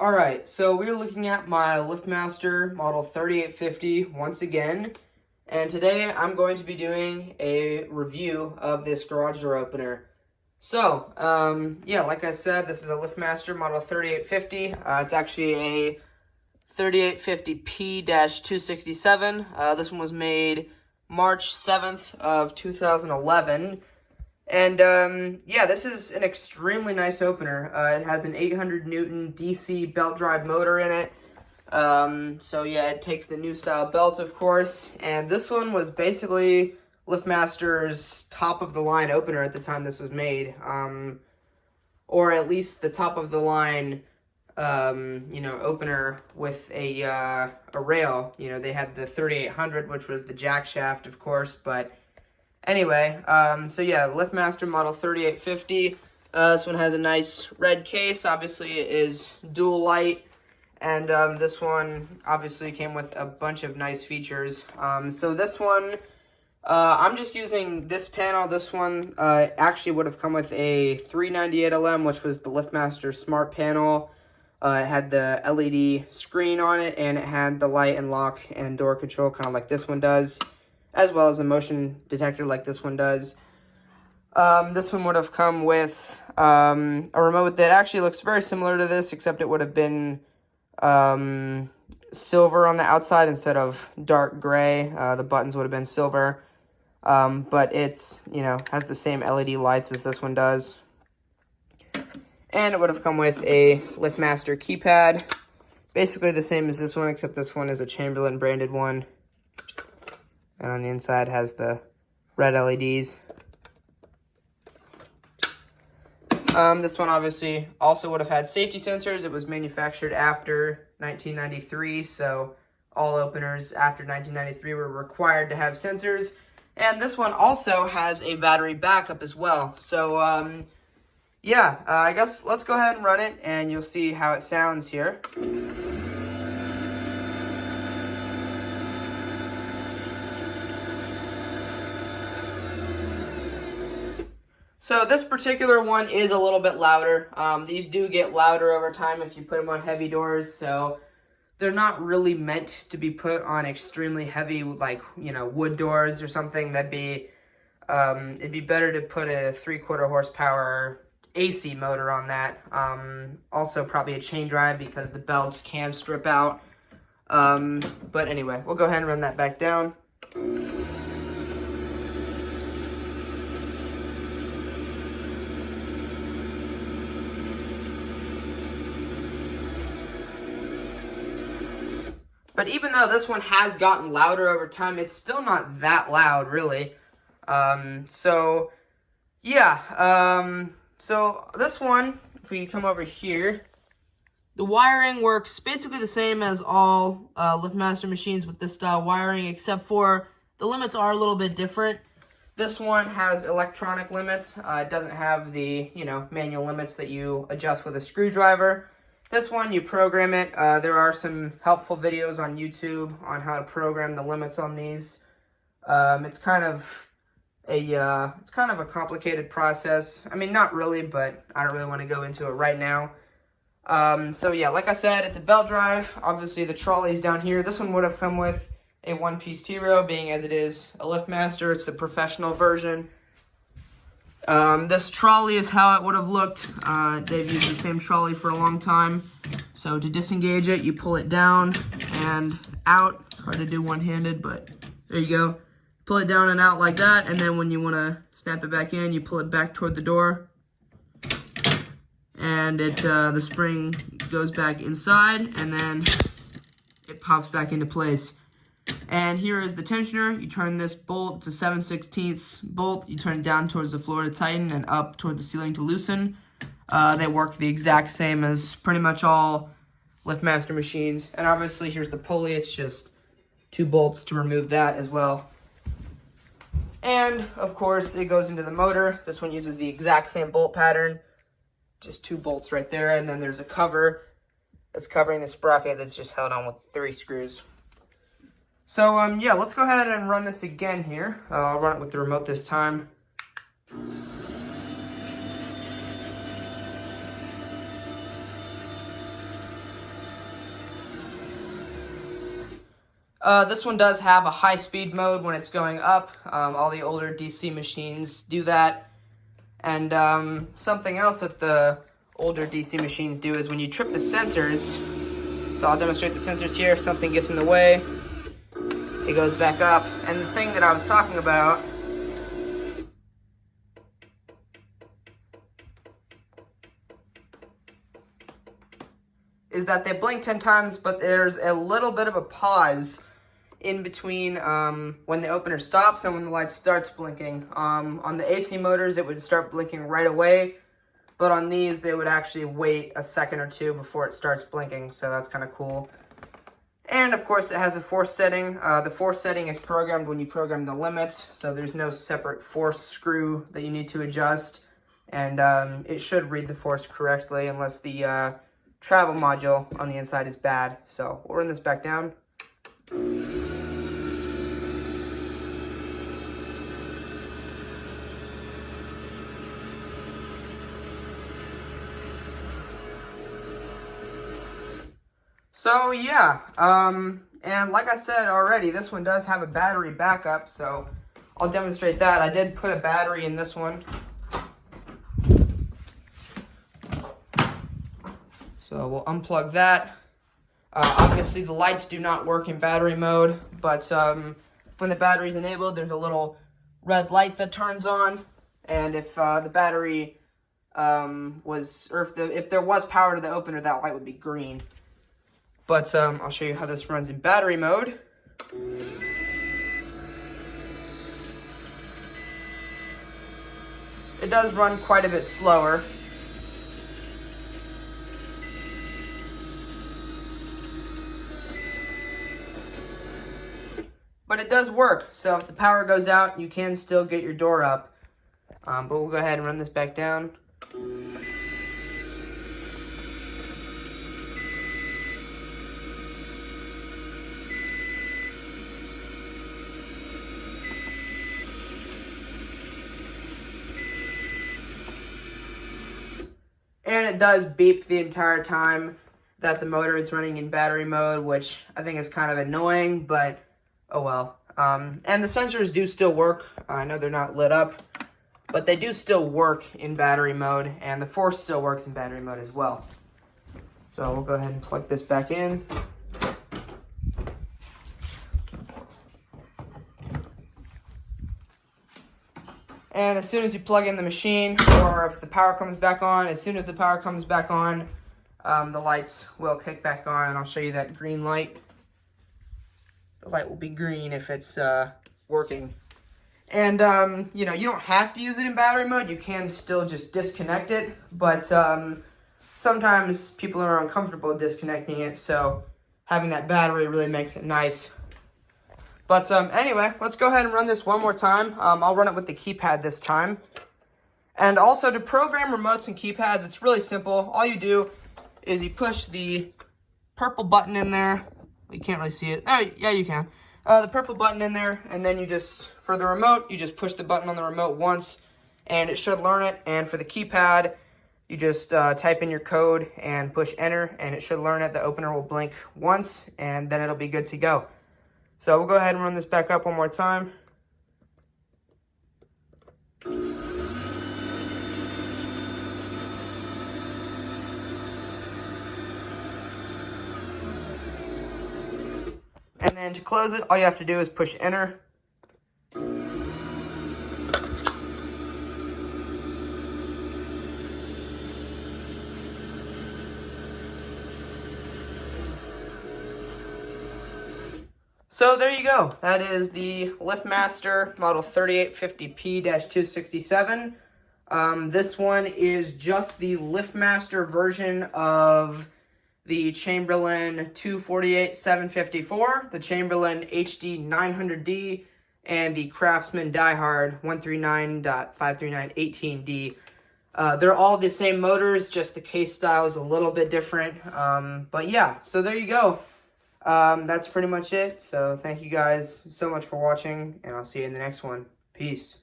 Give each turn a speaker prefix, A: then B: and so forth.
A: Alright, so we're looking at my LiftMaster model 3850 once again, and today I'm going to be doing a review of this garage door opener. So, yeah, like I said, this is a LiftMaster model 3850. It's actually a 3850P-267. This one was made March 7th of 2011. And, yeah, this is an extremely nice opener. It has an 800 Newton DC belt drive motor in it. So, yeah, it takes the new style belt, of course. And this one was basically LiftMaster's top-of-the-line opener at the time this was made. Or at least the top-of-the-line, opener with a rail. You know, they had the 3800, which was the jack shaft, of course, but... Anyway, so yeah, LiftMaster model 3850. This one has a nice red case. Obviously, it is dual light. And this one obviously came with a bunch of nice features. So this one, I'm just using this panel. This one actually would have come with a 398LM, which was the LiftMaster Smart panel. It had the LED screen on it, and it had the light and lock and door control, kind of like this one does, as well as a motion detector like this one does. This one would have come with a remote that actually looks very similar to this, except it would have been silver on the outside instead of dark gray. The buttons would have been silver, but it's, has the same LED lights as this one does. And it would have come with a LiftMaster keypad, basically the same as this one, except this one is a Chamberlain branded one. And on the inside has the red LEDs. This one obviously also would have had safety sensors. It was manufactured after 1993, so all openers after 1993 were required to have sensors. And this one also has a battery backup as well. So, yeah, I guess let's go ahead and run it, and you'll see how it sounds here. So this particular one is a little bit louder. These do get louder over time if you put them on heavy doors, so they're not really meant to be put on extremely heavy, like, wood doors or something. That'd be, it'd be better to put a 3/4 horsepower AC motor on that. Also probably a chain drive because the belts can strip out. But anyway, we'll go ahead and run that back down. But even though this one has gotten louder over time, it's still not that loud, really. So, yeah. So this one, if we come over here, the wiring works basically the same as all LiftMaster machines with this style wiring, except for the limits are a little bit different. This one has electronic limits. It doesn't have the, manual limits that you adjust with a screwdriver. This one, you program it. There are some helpful videos on YouTube on how to program the limits on these. It's kind of a complicated process. I mean, not really, but I don't really want to go into it right now. So yeah, like I said, it's a belt drive. Obviously, the trolley's down here. This one would have come with a one-piece T-row, being as it is a LiftMaster. It's the professional version. This trolley is how it would have looked. They've used the same trolley for a long time. So to disengage it, you pull it down and out. It's hard to do one-handed, but there you go. Pull it down and out like that, and then when you want to snap it back in, you pull it back toward the door. And the spring goes back inside, and then it pops back into place. And here is the tensioner. You turn this bolt to 7/16 bolt. You turn it down towards the floor to tighten and up toward the ceiling to loosen. They work the exact same as pretty much all LiftMaster machines. And obviously here's the pulley. It's just 2 bolts to remove that as well. And of course it goes into the motor. This one uses the exact same bolt pattern. Just 2 bolts right there. And then there's a cover that's covering the sprocket that's just held on with 3 screws. So, yeah, let's go ahead and run this again here. I'll run it with the remote this time. This one does have a high-speed mode when it's going up. All the older DC machines do that. And something else that the older DC machines do is when you trip the sensors, so I'll demonstrate the sensors here. If something gets in the way, it goes back up. And the thing that I was talking about is that they blink 10 times, but there's a little bit of a pause in between when the opener stops and when the light starts blinking. On the AC motors, it would start blinking right away, but on these, they would actually wait a second or two before it starts blinking, so that's kind of cool. And of course, it has a force setting. The force setting is programmed when you program the limits, so there's no separate force screw that you need to adjust, and it should read the force correctly unless the travel module on the inside is bad. So we'll run this back down. So yeah, and like I said already, this one does have a battery backup, so I'll demonstrate that. I did put a battery in this one. So we'll unplug that. Obviously the lights do not work in battery mode, but when the battery is enabled, there's a little red light that turns on, and if the battery if there was power to the opener, that light would be green. But I'll show you how this runs in battery mode. It does run quite a bit slower. But it does work, so if the power goes out, you can still get your door up. But we'll go ahead and run this back down. And it does beep the entire time that the motor is running in battery mode, which I think is kind of annoying, but oh well. And the sensors do still work. I know they're not lit up, but they do still work in battery mode, and the force still works in battery mode as well. So we'll go ahead and plug this back in. And as soon as you plug in the machine, or if the power comes back on, as soon as the power comes back on, the lights will kick back on, and I'll show you that green light. The light will be green if it's working. And, you know, you don't have to use it in battery mode. You can still just disconnect it, but sometimes people are uncomfortable disconnecting it, so having that battery really makes it nice. But anyway, let's go ahead and run this one more time. I'll run it with the keypad this time. And also, to program remotes and keypads, it's really simple. All you do is you push the purple button in there. You can't really see it. Oh, yeah, you can. The purple button in there, and then you just, for the remote, you just push the button on the remote once, and it should learn it. And for the keypad, you just type in your code and push enter, and it should learn it. The opener will blink once, and then it'll be good to go. So we'll go ahead and run this back up one more time. And then to close it, all you have to do is push enter. So there you go. That is the LiftMaster model 3850P-267. This one is just the LiftMaster version of the Chamberlain 248754, the Chamberlain HD 900D, and the Craftsman Diehard 139.53918D. They're all the same motors, just the case style is a little bit different. But yeah, so there you go. That's pretty much it. So thank you guys so much for watching, and I'll see you in the next one. Peace.